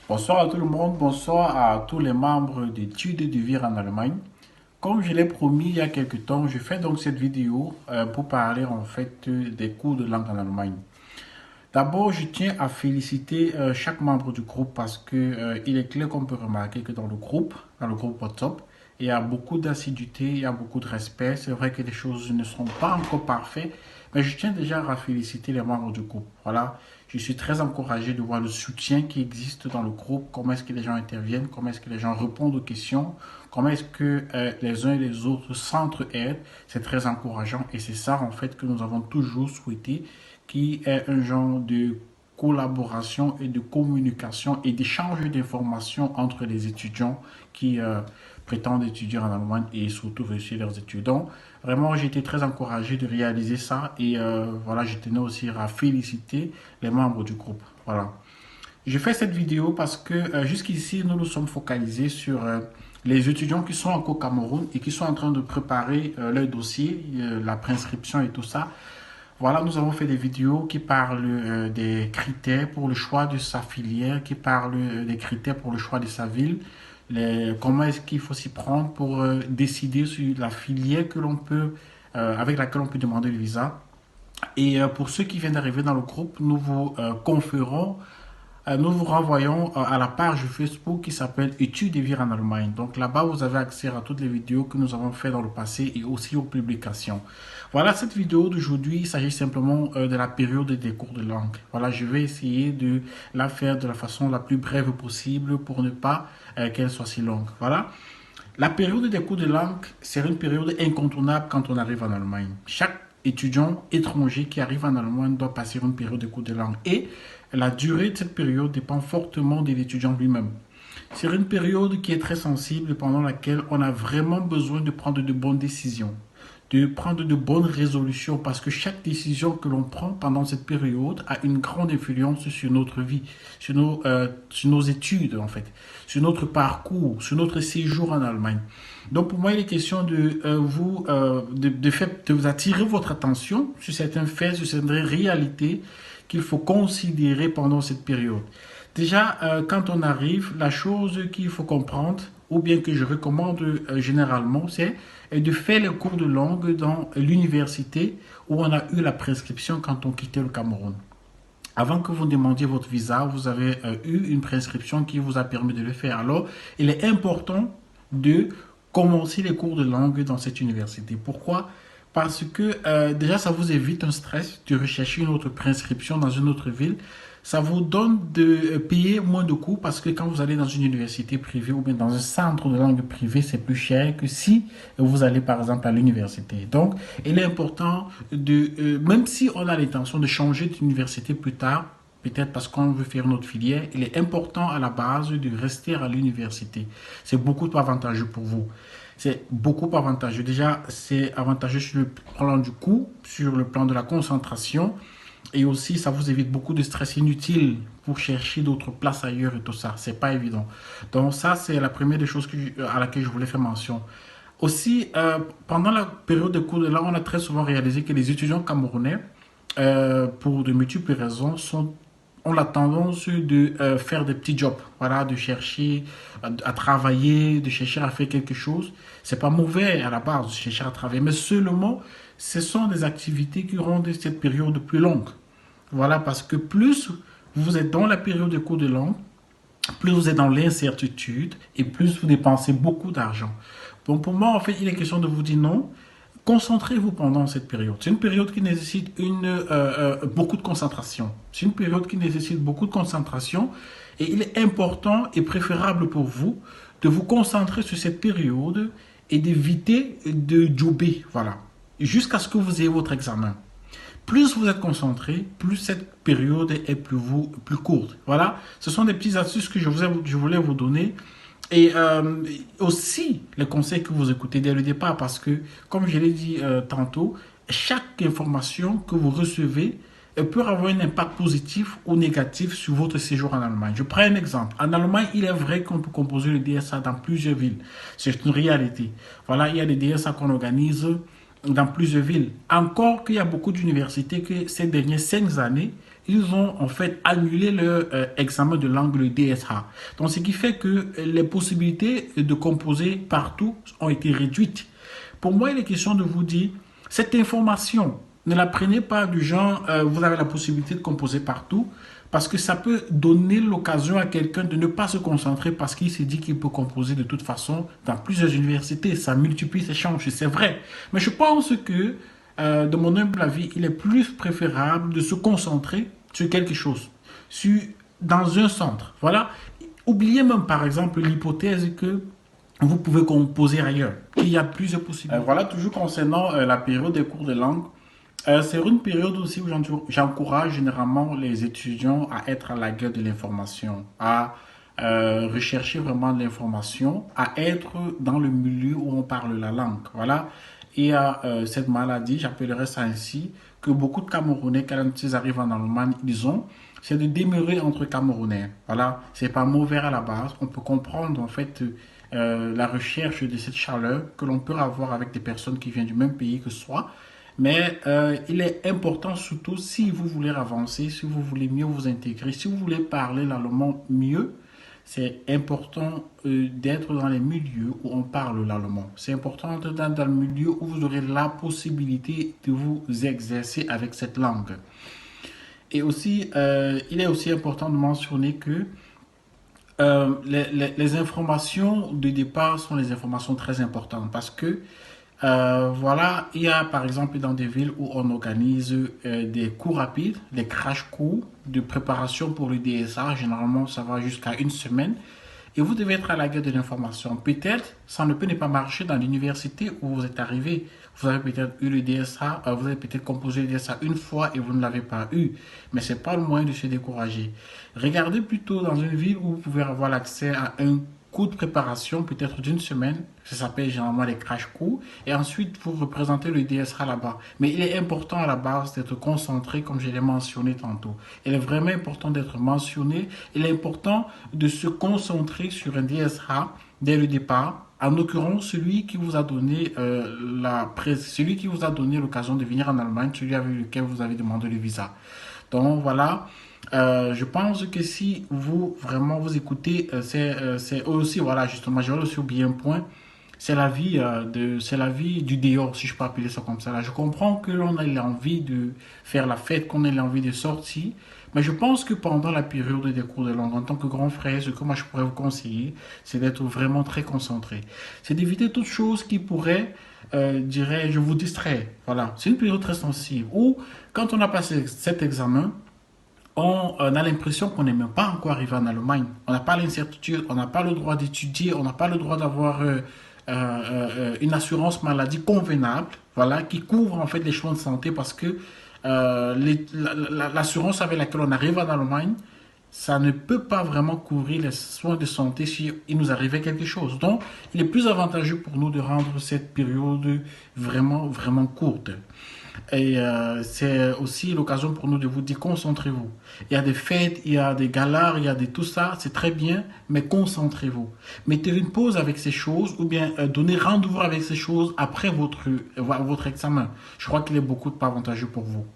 Bonsoir à tout le monde, bonsoir à tous les membres d'études de Vivre en Allemagne. Comme je l'ai promis il y a quelque temps, je fais donc cette vidéo pour parler en fait des cours de langue en Allemagne. D'abord, je tiens à féliciter chaque membre du groupe parce que il est clair qu'on peut remarquer que dans le groupe WhatsApp, il y a beaucoup d'assiduité, il y a beaucoup de respect. C'est vrai que les choses ne sont pas encore parfaites, mais je tiens déjà à féliciter les membres du groupe. Voilà, je suis très encouragé de voir le soutien qui existe dans le groupe, comment est-ce que les gens interviennent, comment est-ce que les gens répondent aux questions, comment est-ce que les uns et les autres s'entraident. C'est très encourageant et c'est ça en fait que nous avons toujours souhaité qui est un genre de collaboration et de communication et d'échange d'informations entre les étudiants qui prétendent étudier en Allemagne et surtout réussir leurs études. Donc, vraiment, j'ai été très encouragé de réaliser ça et voilà, je tenais aussi à féliciter les membres du groupe. Voilà. Je fais cette vidéo parce que jusqu'ici, nous nous sommes focalisés sur les étudiants qui sont encore au Cameroun et qui sont en train de préparer leur dossier, la prescription et tout ça. Voilà, nous avons fait des vidéos qui parlent des critères pour le choix de sa filière, qui parlent des critères pour le choix de sa ville, comment est-ce qu'il faut s'y prendre pour décider sur la filière que l'on peut, avec laquelle on peut demander le visa. Et pour ceux qui viennent d'arriver dans le groupe, nous vous conférons nous vous renvoyons à la page Facebook qui s'appelle Études et Vivre en Allemagne. Donc là-bas, vous avez accès à toutes les vidéos que nous avons faites dans le passé et aussi aux publications. Voilà, cette vidéo d'aujourd'hui, il s'agit simplement de la période des cours de langue. Voilà, je vais essayer de la faire de la façon la plus brève possible pour ne pas qu'elle soit si longue. Voilà. La période des cours de langue, c'est une période incontournable quand on arrive en Allemagne. Chaque étudiant étranger qui arrive en Allemagne doit passer une période de cours de langue. Et la durée de cette période dépend fortement de l'étudiant lui-même. C'est une période qui est très sensible pendant laquelle on a vraiment besoin de prendre de bonnes décisions, de prendre de bonnes résolutions parce que chaque décision que l'on prend pendant cette période a une grande influence sur notre vie, sur nos études en fait, sur notre parcours, sur notre séjour en Allemagne. Donc pour moi, il est question de de vous attirer votre attention sur certains faits, sur certaines réalités qu'il faut considérer pendant cette période. Déjà, quand on arrive, la chose qu'il faut comprendre, ou bien que je recommande généralement, c'est de faire les cours de langue dans l'université où on a eu la prescription quand on quittait le Cameroun. Avant que vous demandiez votre visa, vous avez eu une prescription qui vous a permis de le faire. Alors, il est important de commencer les cours de langue dans cette université. Pourquoi? Parce que déjà, ça vous évite un stress de rechercher une autre prescription dans une autre ville. Ça vous donne de payer moins de coûts parce que quand vous allez dans une université privée ou bien dans un centre de langue privée, c'est plus cher que si vous allez par exemple à l'université. Donc, il est important même si on a l'intention de changer d'université plus tard, peut-être parce qu'on veut faire notre filière, il est important à la base de rester à l'université. C'est beaucoup plus avantageux pour vous. C'est beaucoup avantageux. Déjà, c'est avantageux sur le plan du coût, sur le plan de la concentration. Et aussi, ça vous évite beaucoup de stress inutile pour chercher d'autres places ailleurs et tout ça. C'est pas évident. Donc ça, c'est la première des choses à laquelle je voulais faire mention. Aussi, pendant la période de cours de langue, on a très souvent réalisé que les étudiants camerounais, pour de multiples raisons, ont la tendance de faire des petits jobs, voilà, de chercher à travailler, de chercher à faire quelque chose. C'est pas mauvais à la base de chercher à travailler, mais seulement, ce sont des activités qui rendent cette période plus longue. Voilà, parce que plus vous êtes dans la période de cours de langue, plus vous êtes dans l'incertitude et plus vous dépensez beaucoup d'argent. Bon, pour moi, en fait, il est question de vous dire non. Concentrez-vous pendant cette période. C'est une période qui nécessite beaucoup de concentration. C'est une période qui nécessite beaucoup de concentration et il est important et préférable pour vous de vous concentrer sur cette période et d'éviter de jobber, voilà, jusqu'à ce que vous ayez votre examen. Plus vous êtes concentré, plus cette période est plus courte. Voilà, ce sont des petites astuces que je voulais vous donner. Et aussi, les conseils que vous écoutez dès le départ, parce que, comme je l'ai dit tantôt, chaque information que vous recevez peut avoir un impact positif ou négatif sur votre séjour en Allemagne. Je prends un exemple. En Allemagne, il est vrai qu'on peut composer le DSA dans plusieurs villes. C'est une réalité. Voilà, il y a des DSA qu'on organise dans plusieurs villes. Encore qu'il y a beaucoup d'universités que ces dernières 5 années ils ont en fait annulé leur examen de langue, le DSA. Donc, ce qui fait que les possibilités de composer partout ont été réduites. Pour moi, il est question de vous dire, cette information, ne la prenez pas du genre, vous avez la possibilité de composer partout, parce que ça peut donner l'occasion à quelqu'un de ne pas se concentrer parce qu'il s'est dit qu'il peut composer de toute façon dans plusieurs universités. Ça multiplie ses chances, c'est vrai. Mais je pense que, de mon humble avis, il est plus préférable de se concentrer sur quelque chose, dans un centre. Voilà. Oubliez même par exemple l'hypothèse que vous pouvez composer ailleurs. Il y a plusieurs possibilités. Voilà, toujours concernant la période des cours de langue. C'est une période aussi où j'encourage généralement les étudiants à être à la guerre de l'information, à rechercher vraiment de l'information, à être dans le milieu où on parle la langue. Voilà. Et à cette maladie, j'appellerais ça ainsi, que beaucoup de Camerounais, quand ils arrivent en Allemagne, ils ont, c'est de demeurer entre Camerounais. Voilà. C'est pas mauvais à la base. On peut comprendre en fait la recherche de cette chaleur que l'on peut avoir avec des personnes qui viennent du même pays que soi. Mais il est important surtout si vous voulez avancer, si vous voulez mieux vous intégrer, si vous voulez parler l'allemand mieux, c'est important d'être dans les milieux où on parle l'allemand. C'est important d'être dans le milieu où vous aurez la possibilité de vous exercer avec cette langue. Et aussi, il est aussi important de mentionner que les informations de départ sont les informations très importantes parce que voilà, il y a par exemple dans des villes où on organise des cours rapides, des crash cours de préparation pour le DSA. Généralement, ça va jusqu'à une semaine. Et vous devez être à la guerre de l'information. Peut-être, ça ne peut ne pas marcher dans l'université où vous êtes arrivé. Vous avez peut-être eu le DSA, vous avez peut-être composé le DSA une fois et vous ne l'avez pas eu. Mais ce n'est pas le moyen de se décourager. Regardez plutôt dans une ville où vous pouvez avoir l'accès à un cours de préparation, peut-être d'une semaine. Ça s'appelle généralement les crash cours. Et ensuite, vous représentez le DSA là-bas. Mais il est important à la base d'être concentré, comme je l'ai mentionné tantôt. Il est vraiment important d'être mentionné. Il est important de se concentrer sur un DSA dès le départ. En l'occurrence, celui qui vous a donné celui qui vous a donné l'occasion de venir en Allemagne, celui avec lequel vous avez demandé le visa. Donc voilà, je pense que si vous vraiment vous écoutez, c'est aussi, voilà, justement, j'ai aussi oublié un point, c'est la vie du dehors, si je peux appeler ça comme ça. Là, je comprends que l'on ait envie de faire la fête, qu'on ait envie de sortir, mais je pense que pendant la période des cours de langue, en tant que grand frère, ce que moi je pourrais vous conseiller, c'est d'être vraiment très concentré. C'est d'éviter toute chose qui pourrait, dirais-je, vous distraire. Voilà, c'est une période très sensible où, quand on a passé cet examen, on a l'impression qu'on n'est même pas encore arrivé en Allemagne. On n'a pas l'incertitude, on n'a pas le droit d'étudier, on n'a pas le droit d'avoir une assurance maladie convenable, voilà, qui couvre en fait les soins de santé parce que l'assurance avec laquelle on arrive en Allemagne, ça ne peut pas vraiment couvrir les soins de santé si il nous arrivait quelque chose. Donc, il est plus avantageux pour nous de rendre cette période vraiment, vraiment courte. Et c'est aussi l'occasion pour nous de vous dire concentrez-vous. Il y a des fêtes, il y a des galas, il y a des tout ça, c'est très bien, mais concentrez-vous. Mettez une pause avec ces choses ou bien donnez rendez-vous avec ces choses après votre examen. Je crois qu'il est beaucoup plus avantageux pour vous.